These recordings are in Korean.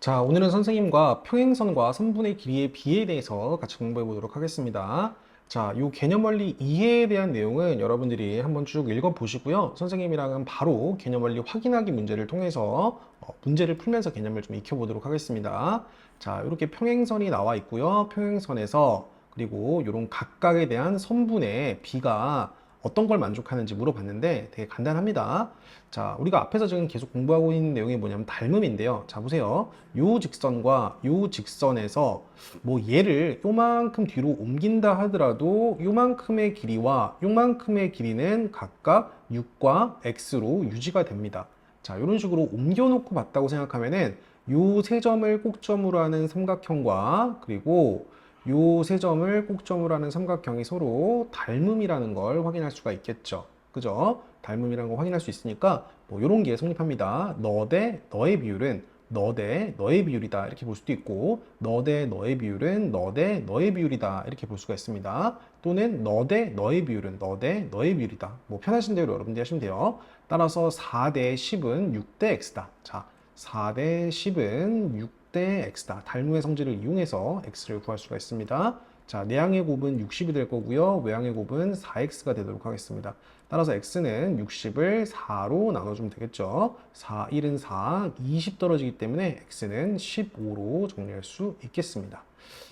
자, 오늘은 선생님과 평행선과 선분의 길이의 비에 대해서 같이 공부해 보도록 하겠습니다. 자, 이 개념 원리 이해에 대한 내용은 여러분들이 한번 쭉 읽어 보시고요. 선생님이랑은 바로 개념 원리 확인하기 문제를 통해서 문제를 풀면서 개념을 좀 익혀 보도록 하겠습니다. 자, 이렇게 평행선이 나와 있고요. 평행선에서 그리고 이런 각각에 대한 선분의 비가 어떤 걸 만족하는지 물어봤는데 되게 간단합니다. 자, 우리가 앞에서 지금 계속 공부하고 있는 내용이 뭐냐면 닮음인데요. 자, 보세요. 요 직선과 요 직선에서 뭐 얘를 요만큼 뒤로 옮긴다 하더라도 요만큼의 길이와 요만큼의 길이는 각각 6과 x로 유지가 됩니다. 자, 이런 식으로 옮겨놓고 봤다고 생각하면은 요 세 점을 꼭점으로 하는 삼각형과 그리고 요 세 점을 꼭점으로 하는 삼각형이 서로 닮음이라는 걸 확인할 수가 있겠죠. 그죠? 닮음이라는 걸 확인할 수 있으니까 뭐 이런 게 성립합니다. 너 대 너의 비율은 너 대 너의 비율이다 이렇게 볼 수도 있고 너 대 너의 비율은 너 대 너의 비율이다 이렇게 볼 수가 있습니다. 또는 너 대 너의 비율은 너 대 너의 비율이다. 뭐 편하신 대로 여러분들이 하시면 돼요. 따라서 4 대 10은 6 대 x다. 자, 4 대 10은 6 대 x다. 닮음의 성질을 이용해서 x를 구할 수가 있습니다. 자, 내항의 곱은 60이 될 거고요. 외항의 곱은 4x가 되도록 하겠습니다. 따라서 x는 60을 4로 나눠주면 되겠죠. 4, 1은 4, 20 떨어지기 때문에 x는 15로 정리할 수 있겠습니다.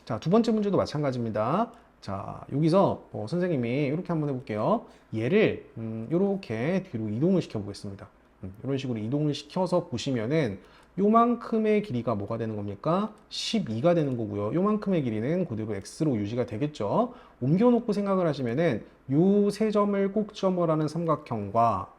자, 두 번째 문제도 마찬가지입니다. 자, 여기서 선생님이 이렇게 한번 해볼게요. 얘를 이렇게 뒤로 이동을 시켜 보겠습니다. 이런 식으로 이동을 시켜서 보시면은 요만큼의 길이가 뭐가 되는 겁니까? 12가 되는 거고요. 요만큼의 길이는 그대로 x로 유지가 되겠죠. 옮겨놓고 생각을 하시면은 요 세 점을 꼭점으로 하는 삼각형과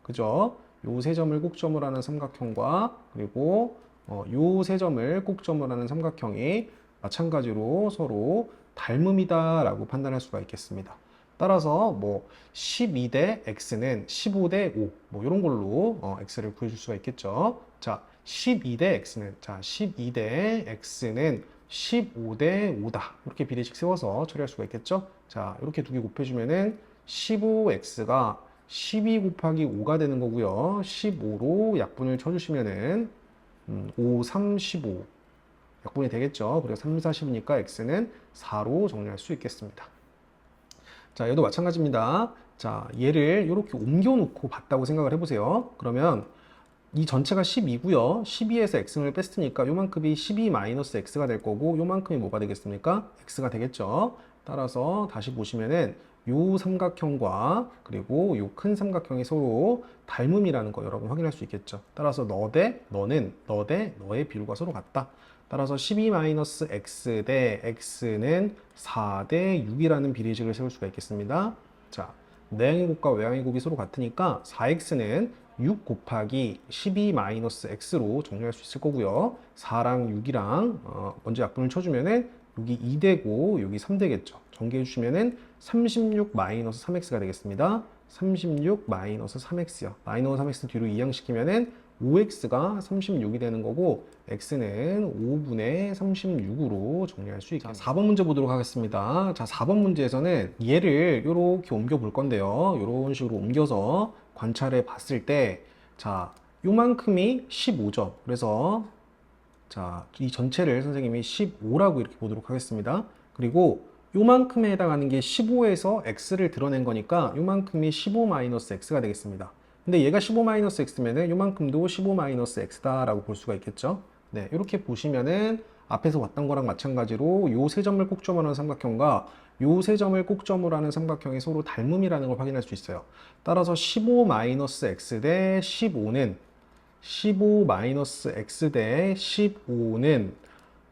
그죠? 요 세 점을 꼭점으로 하는 삼각형과 그리고 요 세 점을 꼭점으로 하는 삼각형이 마찬가지로 서로 닮음이다 라고 판단할 수가 있겠습니다. 따라서 뭐 12 대 x는 15 대 5, 뭐 이런 걸로 x를 구해줄 수가 있겠죠. 자, 12 대 x는 12 대 x는 15 대 5다. 이렇게 비례식 세워서 처리할 수가 있겠죠. 자, 이렇게 두 개 곱해주면은 15x가 12 곱하기 5가 되는 거고요. 15로 약분을 쳐주시면은 5, 3, 15 약분이 되겠죠. 그리고 3, 4, 10이니까 x는 4로 정리할 수 있겠습니다. 자, 얘도 마찬가지입니다. 자, 얘를 이렇게 옮겨놓고 봤다고 생각을 해보세요. 그러면 이 전체가 12고요. 12에서 x를 뺐으니까 요만큼이 12-x가 될 거고 요만큼이 뭐가 되겠습니까? x가 되겠죠. 따라서 다시 보시면은 요 삼각형과 그리고 요 큰 삼각형이 서로 닮음이라는 거 여러분 확인할 수 있겠죠. 따라서 너 대 너는 너 대 너의 비율과 서로 같다. 따라서 12-x 대 x는 4 대 6이라는 비례식을 세울 수가 있겠습니다. 자, 내항의 곱과 외항의 곱이 서로 같으니까 4x는 6 곱하기 12-x로 정리할 수 있을 거고요. 4랑 6이랑 먼저 약분을 쳐주면은 여기 2 되고 여기 3 되겠죠. 전개해 주시면은 36-3x가 되겠습니다. 36-3x요. 마이너스 3x 뒤로 이항시키면은 5x가 36이 되는 거고 x는 5분의 36으로 정리할 수 있겠습니다. 4번 문제 보도록 하겠습니다. 자, 4번 문제에서는 얘를 이렇게 옮겨 볼 건데요. 이런 식으로 옮겨서 관찰해 봤을 때 자, 요만큼이 15죠. 그래서 자, 이 전체를 선생님이 15라고 이렇게 보도록 하겠습니다. 그리고 요만큼에 해당하는 게 15에서 x를 드러낸 거니까 요만큼이 15-x가 되겠습니다. 근데 얘가 15-x면은 요만큼도 15-x다라고 볼 수가 있겠죠. 네, 이렇게 보시면은 앞에서 왔던 거랑 마찬가지로 요 세 점을 꼭점으로 하는 삼각형과 요 세 점을 꼭점으로 하는 삼각형이 서로 닮음이라는 걸 확인할 수 있어요. 따라서 15-x 대 15는 15-x 대 15는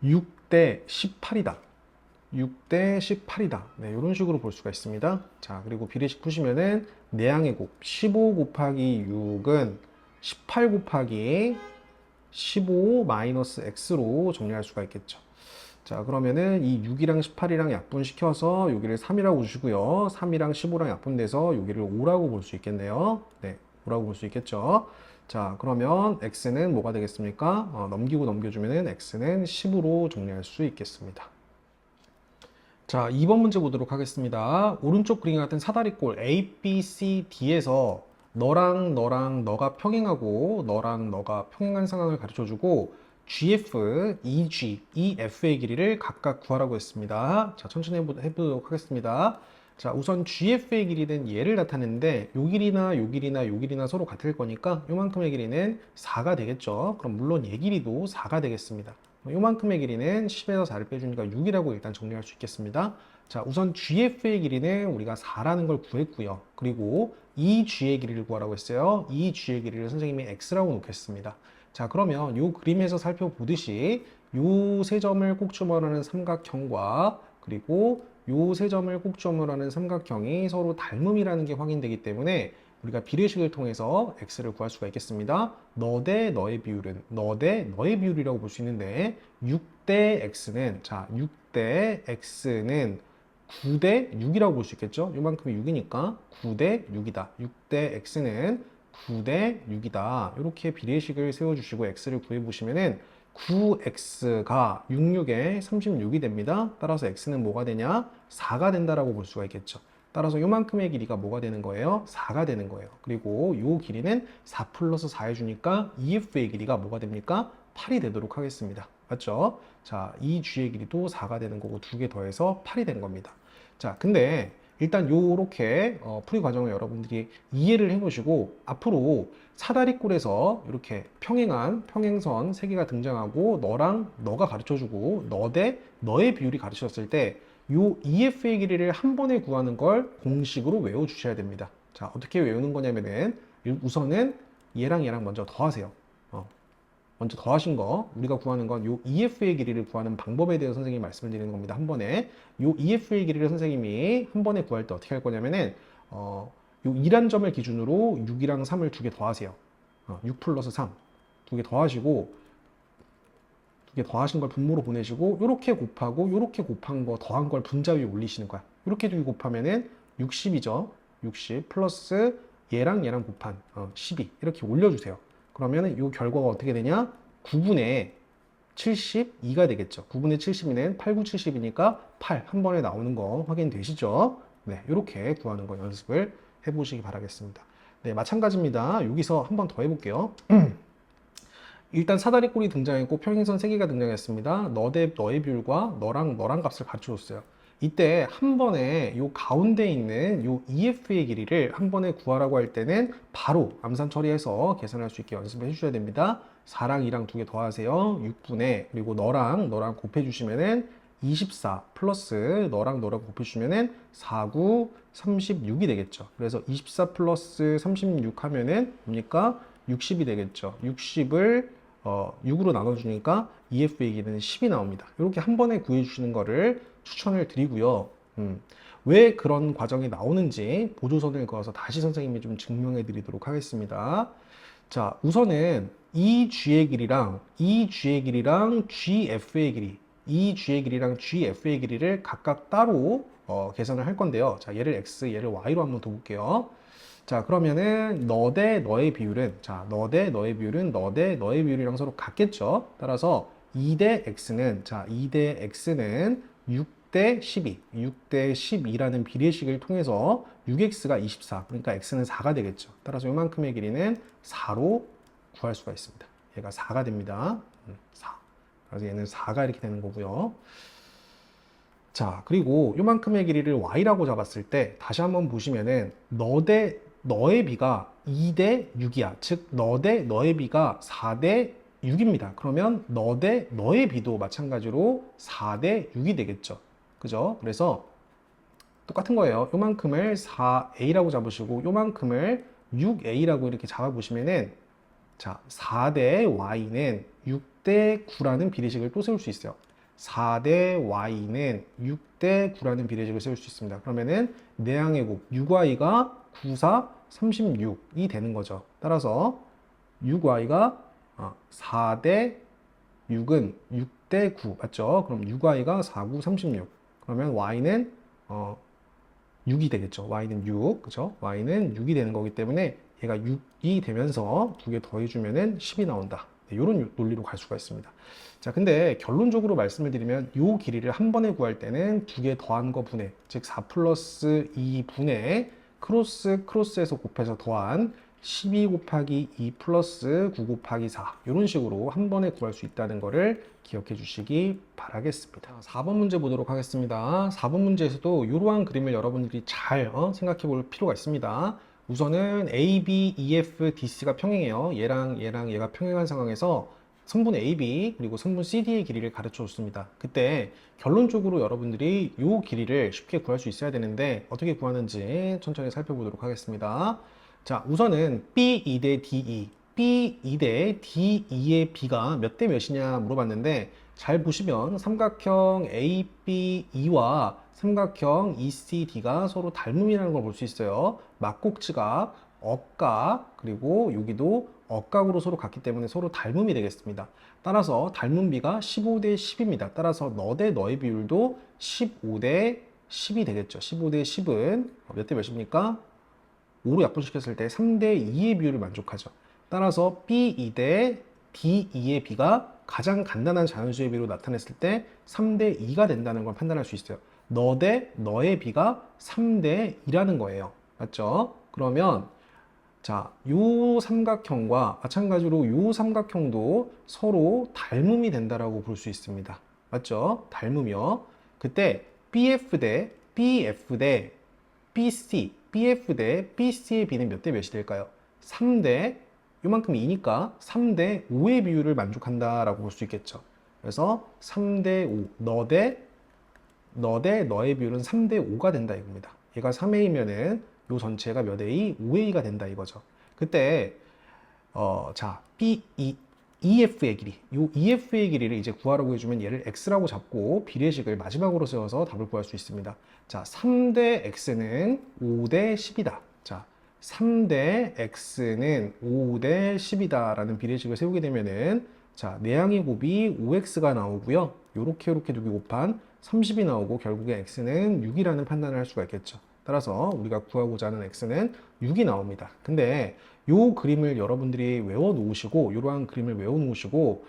6 대 18이다. 6 대 18이다. 네, 이런 식으로 볼 수가 있습니다. 자, 그리고 비례식 푸시면은 내항의 곱 15 곱하기 6은 18 곱하기 15-x로 정리할 수가 있겠죠. 자, 그러면은 이 6이랑 18이랑 약분시켜서 여기를 3이라고 주시고요. 3이랑 15랑 약분돼서 여기를 5라고 볼 수 있겠네요. 네, 5라고 볼 수 있겠죠. 자, 그러면 x는 뭐가 되겠습니까? 넘기고 넘겨주면은 x는 10으로 정리할 수 있겠습니다. 자, 2번 문제 보도록 하겠습니다. 오른쪽 그림과 같은 사다리꼴 A, B, C, D에서 너랑 너가 평행하고 너랑 너가 평행한 상황을 가르쳐주고 GF, EG, EF의 길이를 각각 구하라고 했습니다. 자, 천천히 해보도록 하겠습니다. 자, 우선 GF의 길이는 얘를 나타내는데 요 길이나 요 길이나 요 길이나 서로 같을 거니까 요만큼의 길이는 4가 되겠죠. 그럼 물론 얘 길이도 4가 되겠습니다. 요만큼의 길이는 10에서 4를 빼주니까 6이라고 일단 정리할 수 있겠습니다. 자, 우선 GF의 길이는 우리가 4라는 걸 구했고요. 그리고 EG의 길이를 구하라고 했어요. EG의 길이를 선생님이 X라고 놓겠습니다. 자, 그러면 요 그림에서 살펴보듯이 요 세 점을 꼭지점으로 하는 삼각형과 그리고 요 세 점을 꼭지점으로 하는 삼각형이 서로 닮음이라는 게 확인되기 때문에 우리가 비례식을 통해서 x를 구할 수가 있겠습니다. 너 대 너의 비율은 너 대 너의 비율이라고 볼 수 있는데 6 대 x는 자, 6 대 x는 9 대 6이라고 볼 수 있겠죠? 요만큼이 6이니까 9 대 6이다. 6 대 x는 9 대 6이다. 이렇게 비례식을 세워주시고 x를 구해보시면은 9x가 66에 36이 됩니다. 따라서 x는 뭐가 되냐? 4가 된다라고 볼 수가 있겠죠. 따라서 요만큼의 길이가 뭐가 되는 거예요? 4가 되는 거예요. 그리고 요 길이는 4 플러스 4 해주니까 EF의 길이가 뭐가 됩니까? 8이 되도록 하겠습니다. 맞죠? 자, 이 G의 길이도 4가 되는 거고 두 개 더해서 8이 된 겁니다. 자, 근데 일단 요렇게 풀이 과정을 여러분들이 이해를 해보시고 앞으로 사다리꼴에서 이렇게 평행한 평행선 세 개가 등장하고 너랑 너가 가르쳐주고 너 대 너의 비율이 가르쳤을 때 요 EF의 길이를 한 번에 구하는 걸 공식으로 외워주셔야 됩니다. 자, 어떻게 외우는 거냐면은 우선은 얘랑 얘랑 먼저 더하세요. 먼저 더하신 거 우리가 구하는 건 요 EF의 길이를 구하는 방법에 대해서 선생님이 말씀을 드리는 겁니다. 한 번에 요 EF의 길이를 선생님이 한 번에 구할 때 어떻게 할 거냐면은 요 2란 점을 기준으로 6이랑 3을 두 개 더하세요. 6 플러스 3 두 개 더하시고 두 개 더하신 걸 분모로 보내시고 요렇게 곱하고 요렇게 곱한 거 더한 걸 분자 위에 올리시는 거야. 요렇게 두 개 곱하면은 60이죠. 60 플러스 얘랑 얘랑 곱한 12 이렇게 올려주세요. 그러면은 이 결과가 어떻게 되냐? 9분의 72가 되겠죠. 9분의 72는 8, 9, 70이니까 8 한 번에 나오는 거 확인되시죠? 네, 이렇게 구하는 거 연습을 해보시기 바라겠습니다. 네, 마찬가지입니다. 여기서 한 번 더 해볼게요. 일단 사다리꼴이 등장했고 평행선 3개가 등장했습니다. 너 대 너의 비율과 너랑 너랑 값을 가르쳐줬어요. 이때 한 번에 요 가운데 있는 요 EF의 길이를 한 번에 구하라고 할 때는 바로 암산 처리해서 계산할 수 있게 연습을 해주셔야 됩니다. 4랑 2랑 두 개 더하세요. 6분의 그리고 너랑 너랑 곱해주시면은 24 플러스 너랑 너랑 곱해주시면은 4, 9, 36이 되겠죠. 그래서 24 플러스 36 하면은 뭡니까? 60이 되겠죠. 60을 6으로 나눠주니까 EF의 길이는 10이 나옵니다. 이렇게 한 번에 구해주시는 거를 추천을 드리고요. 왜 그런 과정이 나오는지 보조선을 그어서 다시 선생님이 좀 증명해 드리도록 하겠습니다. 자, 우선은 이 G의 길이랑 이 G의 길이랑 GF의 길이 이 G의 길이랑 GF의 길이를 각각 따로 계산을 할 건데요. 자, 얘를 X, 얘를 Y로 한번 둬볼게요. 자, 그러면은 너 대 너의 비율은 자, 너 대 너의 비율은 너 대 너의 비율이랑 서로 같겠죠. 따라서 2 대 X는 자, 2 대 X는 6 대 12, 6 대 12라는 비례식을 통해서 6X가 24, 그러니까 X는 4가 되겠죠. 따라서 요만큼의 길이는 4로 구할 수가 있습니다. 얘가 4가 됩니다. 4. 그래서 얘는 4가 이렇게 되는 거고요. 자, 그리고 요만큼의 길이를 Y라고 잡았을 때 다시 한번 보시면은 너 대 너의 비가 2 대 6이야. 즉, 너 대 너의 비가 4 대 6입니다. 그러면 너 대 너의 비도 마찬가지로 4 대 6이 되겠죠. 그죠? 그래서 똑같은 거예요. 요만큼을 4A라고 잡으시고 요만큼을 6A라고 이렇게 잡아보시면은 자, 4 대 Y는 6 대 9라는 비례식을 또 세울 수 있어요. 4 대 Y는 6 대 9라는 비례식을 세울 수 있습니다. 그러면은 내항의 곱 6Y가 9, 4, 36이 되는 거죠. 따라서 6Y가 4 대 6은 6 대 9 맞죠? 그럼 6Y가 4, 9, 36 그러면 Y는 6이 되겠죠. Y는 6 그죠? Y는 6이 되는 거기 때문에 얘가 6이 되면서 두 개 더해주면은 10이 나온다. 네, 이런 논리로 갈 수가 있습니다. 자, 근데 결론적으로 말씀을 드리면 이 길이를 한 번에 구할 때는 두 개 더한 거 분의 즉 4 플러스 2 분의 크로스에서 곱해서 더한 12 곱하기 2 플러스 9 곱하기 4 이런 식으로 한 번에 구할 수 있다는 것을 기억해 주시기 바라겠습니다. 4번 문제 보도록 하겠습니다. 4번 문제에서도 이러한 그림을 여러분들이 잘 생각해 볼 필요가 있습니다. 우선은 A, B, E, F, D, C가 평행해요. 얘랑 얘가 평행한 상황에서 선분 AB 그리고 선분 CD의 길이를 가르쳐 줬습니다. 그때 결론적으로 여러분들이 이 길이를 쉽게 구할 수 있어야 되는데 어떻게 구하는지 천천히 살펴보도록 하겠습니다. 자, 우선은 B2 대 DE, B2 대 DE의 B가 몇 대 몇이냐 물어봤는데 잘 보시면 삼각형 ABE와 삼각형 ECD가 서로 닮음이라는 걸 볼 수 있어요. 막꼭지가 억각, 그리고 여기도 억각으로 서로 같기 때문에 서로 닮음이 되겠습니다. 따라서 닮은 비가 15 대 10입니다. 따라서 너 대 너의 비율도 15 대 10이 되겠죠. 15 대 10은 몇 대 몇입니까? 5로 약분시켰을 때 3대 2의 비율을 만족하죠. 따라서 B2 대 D2의 비가 가장 간단한 자연수의 비로 나타냈을 때 3대 2가 된다는 걸 판단할 수 있어요. 너 대 너의 비가 3대 2라는 거예요. 맞죠? 그러면 자, 요 삼각형과 마찬가지로 요 삼각형도 서로 닮음이 된다라고 볼 수 있습니다. 맞죠? 닮음이요. 그때 BF 대 BF 대 BC, BF 대 BC의 비는 몇 대 몇이 될까요? 3대 요만큼 2니까 3대 5의 비율을 만족한다라고 볼 수 있겠죠. 그래서 3대 5, 너 대 너의 비율은 3대 5가 된다 이겁니다. 얘가 3A면은 요 전체가 몇 A? 5A가 된다 이거죠. 그때 자, EF의 길이, 요 EF의 길이를 이제 구하라고 해주면 얘를 X라고 잡고 비례식을 마지막으로 세워서 답을 구할 수 있습니다. 자, 3대 X는 5대 10이다. 자, 3대 X는 5대 10이다 라는 비례식을 세우게 되면은 자, 내항의 곱이 5X가 나오고요. 요렇게 두개 곱한 30이 나오고 결국에 X는 6이라는 판단을 할 수가 있겠죠. 따라서 우리가 구하고자 하는 X는 6이 나옵니다. 근데 요 그림을 여러분들이 외워 놓으시고 이러한 그림을 외워 놓으시고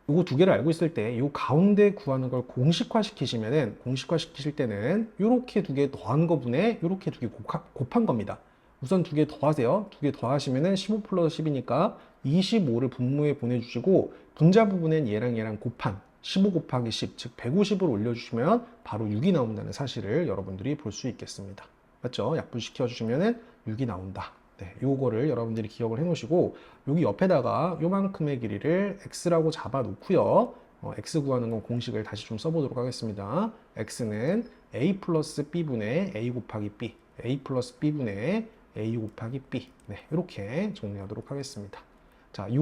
요거 두 개를 알고 있을 때 요 가운데 구하는 걸 공식화 시키시면은 공식화 시키실 때는 요렇게 두 개 더한 거분에 요렇게 두 개 곱한 겁니다. 우선 두 개 더하세요. 두 개 더하시면은 15 플러스 10이니까 25를 분모에 보내주시고 분자 부분엔 얘랑 곱한 15 곱하기 10, 즉 150을 올려주시면 바로 6이 나온다는 사실을 여러분들이 볼 수 있겠습니다. 맞죠? 약분시켜 주시면은 6이 나온다. 네, 요거를 여러분들이 기억을 해 놓으시고 여기 옆에다가 요만큼의 길이를 x라고 잡아 놓고요. x 구하는 건 공식을 다시 좀 써보도록 하겠습니다. x는 a 플러스 b분의 a 곱하기 b, a 플러스 b분의 a 곱하기 b. 네, 이렇게 정리하도록 하겠습니다. 자, 이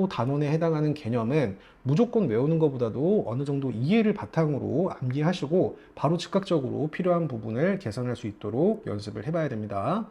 단원에 해당하는 개념은 무조건 외우는 것보다도 어느 정도 이해를 바탕으로 암기하시고 바로 즉각적으로 필요한 부분을 개선할 수 있도록 연습을 해봐야 됩니다.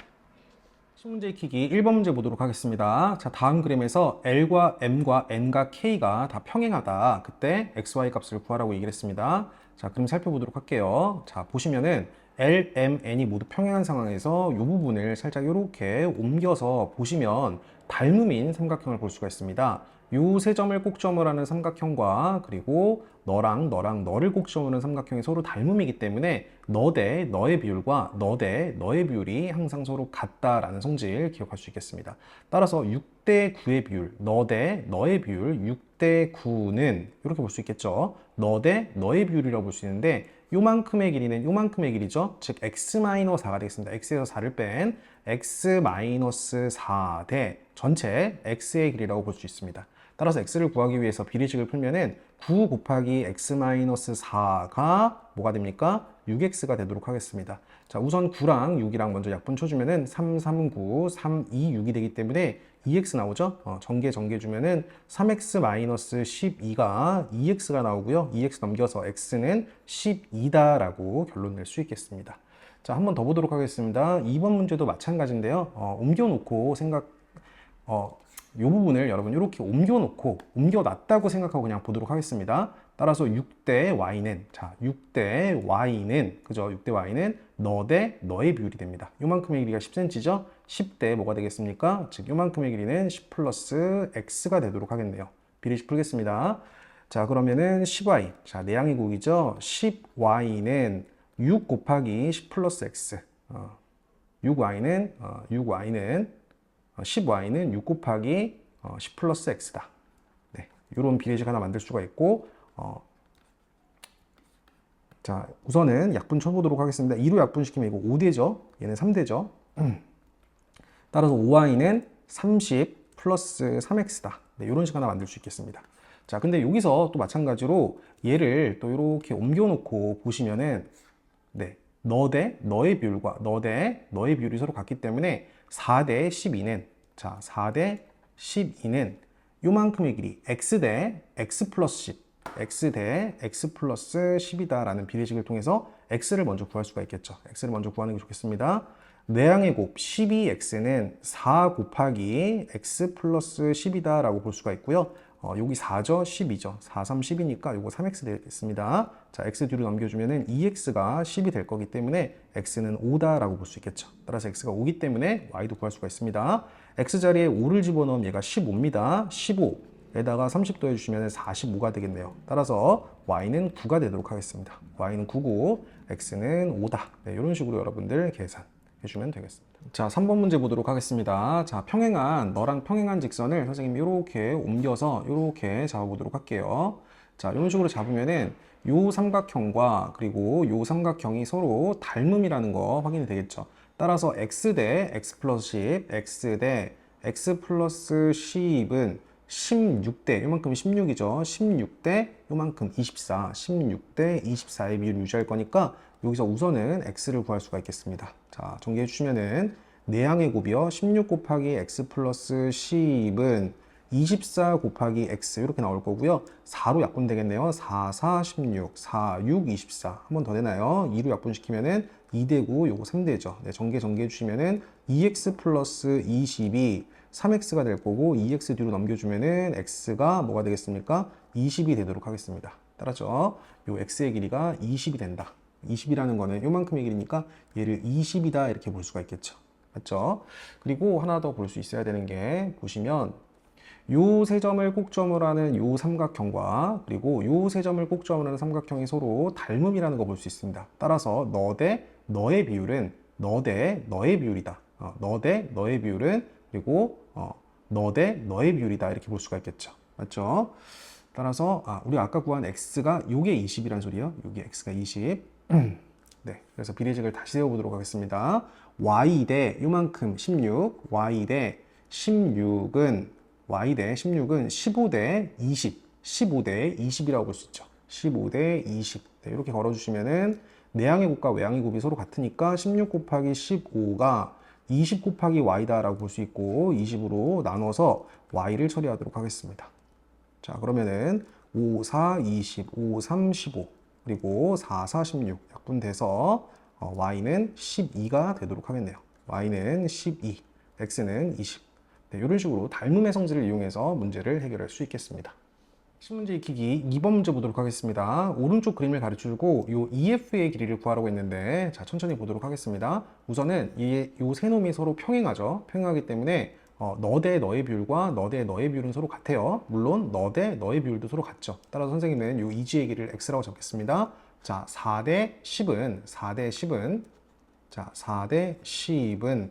문제 익히기 1번 문제 보도록 하겠습니다. 자, 다음 그림에서 L과 M과 N과 K가 다 평행하다. 그때 XY 값을 구하라고 얘기를 했습니다. 자, 그럼 살펴보도록 할게요. 자, 보시면은 L, M, N이 모두 평행한 상황에서 이 부분을 살짝 이렇게 옮겨서 보시면 닮음인 삼각형을 볼 수가 있습니다. 요 세 점을 꼭점을 하는 삼각형과 그리고 너를 꼭점을 하는 삼각형이 서로 닮음이기 때문에 너 대 너의 비율과 너 대 너의 비율이 항상 서로 같다라는 성질 기억할 수 있겠습니다. 따라서 6대 9의 비율, 너 대 너의 비율 6대 9는 이렇게 볼 수 있겠죠. 너 대 너의 비율이라고 볼 수 있는데 요만큼의 길이는 요만큼의 길이죠. 즉 x-4가 되겠습니다. x에서 4를 뺀 x-4 대 전체 x의 길이라고 볼 수 있습니다. 따라서 x를 구하기 위해서 비례식을 풀면은 9 곱하기 x-4가 뭐가 됩니까? 6x가 되도록 하겠습니다. 자, 우선 9랑 6이랑 먼저 약분 쳐주면은 3, 3, 9, 3, 2, 6이 되기 때문에 2x 나오죠? 전개 주면은 3x-12가 2x가 나오고요. 2x 넘겨서 x는 12다라고 결론 낼 수 있겠습니다. 자, 한번 더 보도록 하겠습니다. 2번 문제도 마찬가지인데요. 옮겨놓고 이 부분을 여러분 이렇게 옮겨놨다고 생각하고 그냥 보도록 하겠습니다. 따라서 6대 y는 자 6대 y는 그죠? 6대 y는 너 대 너의 비율이 됩니다. 요만큼의 길이가 10cm죠? 10대 뭐가 되겠습니까? 즉 요만큼의 길이는 10 플러스 x가 되도록 하겠네요. 비례식 풀겠습니다. 자, 그러면은 10y 자 내항의 곱이죠? 10y는 6 곱하기 10 플러스 x 6y는 10y는 6 곱하기 10 플러스 x다. 네, 이런 비례식 하나 만들 수가 있고, 자, 우선은 약분 쳐보도록 하겠습니다. 2로 약분시키면 이거 5대죠. 얘는 3대죠. 따라서 5y는 30 플러스 3x다. 네, 이런 식 하나 만들 수 있겠습니다. 자, 근데 여기서 또 마찬가지로 얘를 또 이렇게 옮겨놓고 보시면은, 네, 너 대 너의 비율과 너 대 너의 비율이 서로 같기 때문에 4 대 12는, 자, 4 대 12는 요만큼의 길이 x 대 x 플러스 10, x 대 x 플러스 10이다 라는 비례식을 통해서 x를 먼저 구할 수가 있겠죠. x를 먼저 구하는 게 좋겠습니다. 내양의 곱 12x는 4 곱하기 x 플러스 10이다 라고 볼 수가 있고요. 여기 4죠? 10이죠? 4, 3, 10이니까 요거 3x 되겠습니다. 자, x 뒤로 넘겨주면은 2x가 10이 될 거기 때문에 x는 5다 라고 볼 수 있겠죠. 따라서 x가 5기 때문에 y도 구할 수가 있습니다. x 자리에 5를 집어넣으면 얘가 15입니다. 15에다가 30 더해주시면 45가 되겠네요. 따라서 y는 9가 되도록 하겠습니다. y는 9고 x는 5다. 네, 이런 식으로 여러분들 계산해주면 되겠습니다. 자, 3번 문제 보도록 하겠습니다. 자, 너랑 평행한 직선을 선생님이 이렇게 옮겨서 이렇게 잡아보도록 할게요. 자, 이런 식으로 잡으면은 요 삼각형과 그리고 요 삼각형이 서로 닮음이라는 거 확인이 되겠죠. 따라서 x 대 x 플러스 10, x 대 x 플러스 10은 16대, 요만큼 16이죠. 16대 요만큼 24, 16대 24의 비율을 유지할 거니까 여기서 우선은 x를 구할 수가 있겠습니다. 자, 정리해 주시면은 내양의 곱이요. 16 곱하기 x 플러스 10은 24 곱하기 x 이렇게 나올 거고요. 4로 약분되겠네요. 4, 4, 16, 4, 6, 24. 한 번 더 되나요? 2로 약분시키면은 2대고 요거 3대죠. 네, 정리해 주시면은 2x 플러스 20이 3x가 될 거고 2x 뒤로 넘겨주면은 x가 뭐가 되겠습니까? 20이 되도록 하겠습니다. 따라서 요 x의 길이가 20이 된다. 20이라는 거는 요만큼의 길이니까 얘를 20이다 이렇게 볼 수가 있겠죠. 맞죠? 그리고 하나 더 볼 수 있어야 되는 게 보시면 요 세 점을 꼭점으로 하는 요 삼각형과 그리고 요 세 점을 꼭점으로 하는 삼각형이 서로 닮음이라는 거 볼 수 있습니다. 따라서 너 대 너의 비율은 너 대 너의 비율이다. 너 대 너의 비율은 그리고 너 대 너의 비율이다 이렇게 볼 수가 있겠죠. 맞죠? 따라서 우리 아까 구한 x가 요게 20이란 소리예요. 요게 x가 20. 네, 그래서 비례식을 다시 세워보도록 하겠습니다. y 대 요만큼 16, y 대 16은 15 대 20, 15 대 20이라고 볼 수 있죠. 15 대 20. 네, 이렇게 걸어주시면은 내양의 곱과 외양의 곱이 서로 같으니까 16 곱하기 15가 20 곱하기 y다라고 볼 수 있고 20으로 나눠서 y를 처리하도록 하겠습니다. 자, 그러면은 5, 4, 20, 5, 3, 15 그리고 4, 4, 16 약분돼서 y는 12가 되도록 하겠네요. y는 12, x는 20. 네, 이런 식으로 닮음의 성질을 이용해서 문제를 해결할 수 있겠습니다. 신문제 익히기 2번 문제 보도록 하겠습니다. 오른쪽 그림을 가르쳐주고 이 EF의 길이를 구하라고 했는데 자, 천천히 보도록 하겠습니다. 우선은 이 세 놈이 서로 평행하죠. 평행하기 때문에 너 대 너의 비율과 너 대 너의 비율은 서로 같아요. 물론 너 대 너의 비율도 서로 같죠. 따라서 선생님은 이 이지의 길이를 x라고 잡겠습니다. 자, 4 대 10은 자, 4 대 10은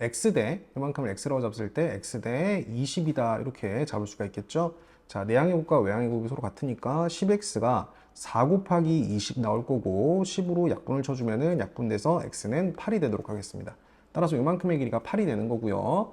x대 이만큼을 x라고 잡았을 때 x대 20이다 이렇게 잡을 수가 있겠죠. 자, 내양의 곱과 외양의 곱이 서로 같으니까 10x가 4 곱하기 20 나올 거고 10으로 약분을 쳐주면은 약분돼서 x는 8이 되도록 하겠습니다. 따라서 이만큼의 길이가 8이 되는 거고요.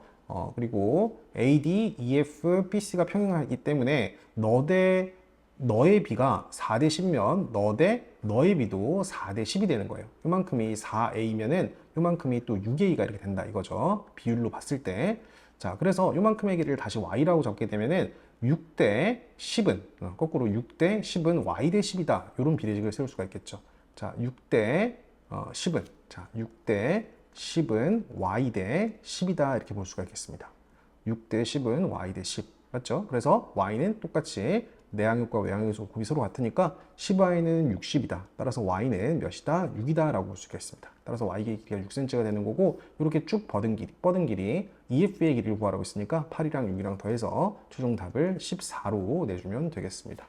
그리고 AD, EF, PC가 평행하기 때문에 너 대 너의 비가 4 대 10면 너 대 너의 비도 4 대 10이 되는 거예요. 요만큼이 4A면은 요만큼이 또 6A가 이렇게 된다 이거죠. 비율로 봤을 때. 자, 그래서 요만큼의 길이를 다시 Y라고 잡게 되면은 6 대 10은 거꾸로 6 대 10은 Y 대 10이다. 이런 비례식을 세울 수가 있겠죠. 자, 6 대 10은 자, 6 대 10은 Y 대 10이다. 이렇게 볼 수가 있겠습니다. 6 대 10은 Y 대 10. 맞죠? 그래서 Y는 똑같이 내양육과 외양육의 곱이 서로 같으니까 10y는 60이다. 따라서 y는 몇이다? 6이다 라고 볼 수 있겠습니다. 따라서 y의 길이가 6cm가 되는 거고 이렇게 쭉 뻗은 길이 EF의 길이를 구하라고 했으니까 8이랑 6이랑 더해서 최종 답을 14로 내주면 되겠습니다.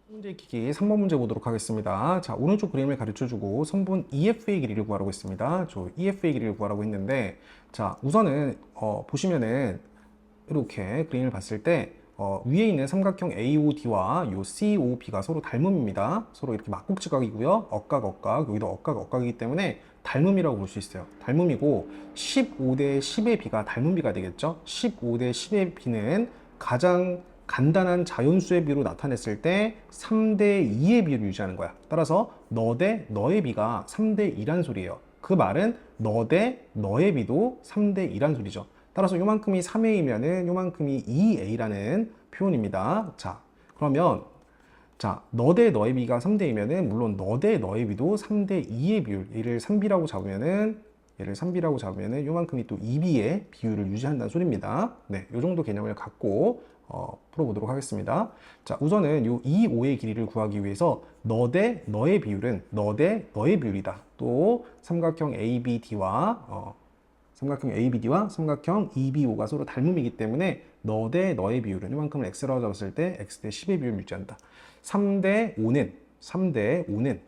문제 익히기 3번 문제 보도록 하겠습니다. 자, 오른쪽 그림을 가르쳐주고 선분 EF의 길이를 구하라고 했습니다. 저 EF의 길이를 구하라고 했는데, 자, 우선은 보시면은 이렇게 그림을 봤을 때 위에 있는 삼각형 AOD와 요 COB가 서로 닮음입니다. 서로 이렇게 막곡지각이고요. 억각, 억각, 여기도 억각, 억각이기 때문에 닮음이라고 볼 수 있어요. 닮음이고 15대 10의 비가 닮음비가 되겠죠. 15대 10의 비는 가장 간단한 자연수의 비로 나타냈을 때 3대 2의 비를 유지하는 거야. 따라서 너 대 너의 비가 3대 2란 소리예요. 그 말은 너 대 너의 비도 3대 2란 소리죠. 따라서 요만큼이 3A면은 요만큼이 2A라는 표현입니다. 자, 그러면 자, 너 대 너의 비가 3대이면은 물론 너 대 너의 비도 3대 2의 비율, 얘를 3B라고 잡으면은 요만큼이 또 2B의 비율을 유지한다는 소리입니다. 네, 요 정도 개념을 갖고 풀어보도록 하겠습니다. 자, 우선은 요 2, 5의 길이를 구하기 위해서 너 대 너의 비율은 너 대 너의 비율이다. 또 삼각형 ABD와 삼각형 EBO가 서로 닮음이기 때문에 너 대 너의 비율은 이만큼을 x라고 잡았을 때 x 대 10의 비율을 유지한다. 3대 5는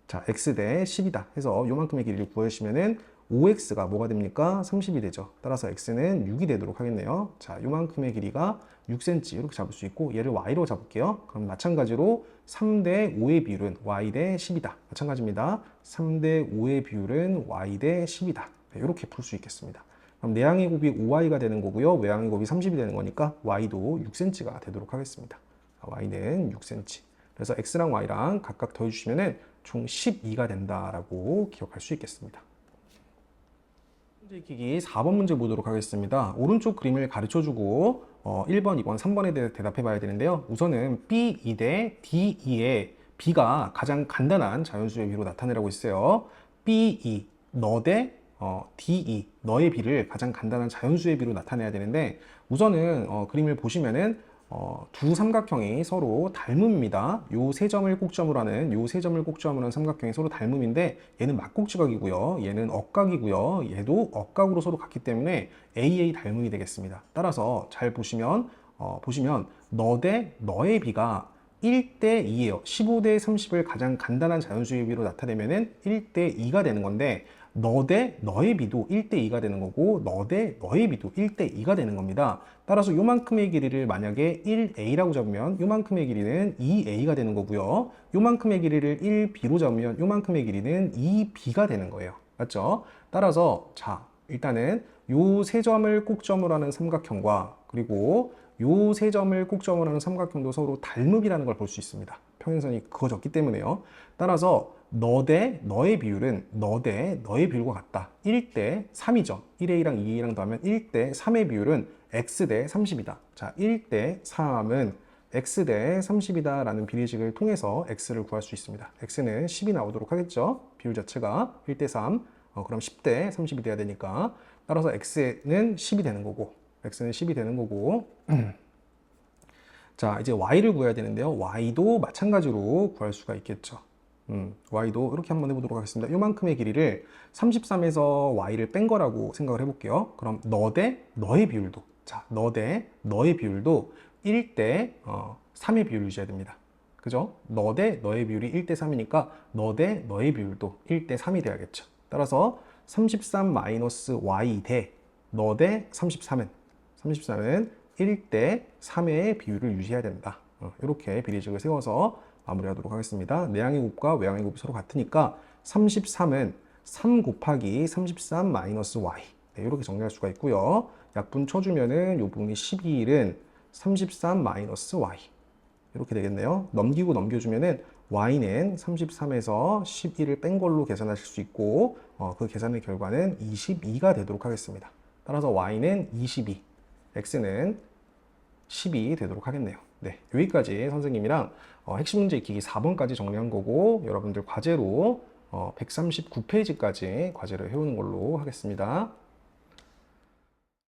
자, x 대 10이다 해서 요만큼의 길이를 구하시면은 5x가 뭐가 됩니까? 30이 되죠. 따라서 x는 6이 되도록 하겠네요. 자, 요만큼의 길이가 6cm 이렇게 잡을 수 있고 얘를 y로 잡을게요. 그럼 마찬가지로 3대 5의 비율은 y 대 10이다. 마찬가지입니다. 3대 5의 비율은 y 대 10이다. 네, 이렇게 풀 수 있겠습니다. 그럼 내항의 곱이 5y가 되는 거고요. 외항의 곱이 30이 되는 거니까 y도 6cm가 되도록 하겠습니다. y는 6cm. 그래서 x랑 y랑 각각 더해주시면은 총 12가 된다라고 기억할 수 있겠습니다. 문제 익히기 4번 문제 보도록 하겠습니다. 오른쪽 그림을 가르쳐주고 1번, 2번, 3번에 대해 대답해 봐야 되는데요. 우선은 B2 대 D2의 B가 가장 간단한 자연수의 비로 나타내라고 했어요. B2, 너 대 D2, 너의 비를 가장 간단한 자연수의 비로 나타내야 되는데 우선은 그림을 보시면은 두 삼각형이 서로 닮음입니다. 요 세 점을 꼭점으로 하는 삼각형이 서로 닮음인데 얘는 막곡지각이고요. 얘는 억각이고요. 얘도 억각으로 서로 같기 때문에 AA 닮음이 되겠습니다. 따라서 잘 보시면 너 대 너의 비가 1대 2예요. 15대 30을 가장 간단한 자연수의 비로 나타내면은 1대 2가 되는 건데 너 대 너의 비도 1대 2가 되는 거고 너 대 너의 비도 1대 2가 되는 겁니다. 따라서 요만큼의 길이를 만약에 1a라고 잡으면 요만큼의 길이는 2a가 되는 거고요. 요만큼의 길이를 1b로 잡으면 요만큼의 길이는 2b가 되는 거예요. 맞죠? 따라서 자, 일단은 요 세 점을 꼭점으로 하는 삼각형과 그리고 요 세 점을 꼭점으로 하는 삼각형도 서로 닮음이라는 걸 볼 수 있습니다. 평행선이 그어졌기 때문에요. 따라서 너 대 너의 비율은 너 대 너의 비율과 같다. 1대 3이죠. 1a랑 2a랑 더하면 1대 3의 비율은 x 대 30이다. 자, 1대 3은 x 대 30이다 라는 비례식을 통해서 x를 구할 수 있습니다. x는 10이 나오도록 하겠죠. 비율 자체가 1대 3. 그럼 10대 30이 돼야 되니까 따라서 x는 10이 되는 거고 자, 이제 y를 구해야 되는데요. y도 마찬가지로 구할 수가 있겠죠. y도 이렇게 한번 해보도록 하겠습니다. 요만큼의 길이를 33에서 y를 뺀 거라고 생각을 해볼게요. 그럼 너 대 너의 비율도, 자, 너 대 너의 비율도 1대 3의 비율을 유지해야 됩니다. 그죠? 너 대 너의 비율이 1대 3이니까 너 대 너의 비율도 1대 3이 돼야겠죠. 따라서 33 마이너스 y 대 너 대 33은 1대 3의 비율을 유지해야 된다. 이렇게 비례식을 세워서 마무리하도록 하겠습니다. 내항의 곱과 외항의 곱이 서로 같으니까 33은 3 곱하기 33 마이너스 y. 네, 이렇게 정리할 수가 있고요. 약분 쳐주면은 요 부분이 12일은 33 마이너스 y. 이렇게 되겠네요. 넘기고 넘겨주면은 y는 33에서 11을 뺀 걸로 계산하실 수 있고 그 계산의 결과는 22가 되도록 하겠습니다. 따라서 y는 22, x는 10이 되도록 하겠네요. 네, 여기까지 선생님이랑 핵심 문제 익히기 4번까지 정리한 거고 여러분들 과제로 139페이지까지 과제를 해오는 걸로 하겠습니다.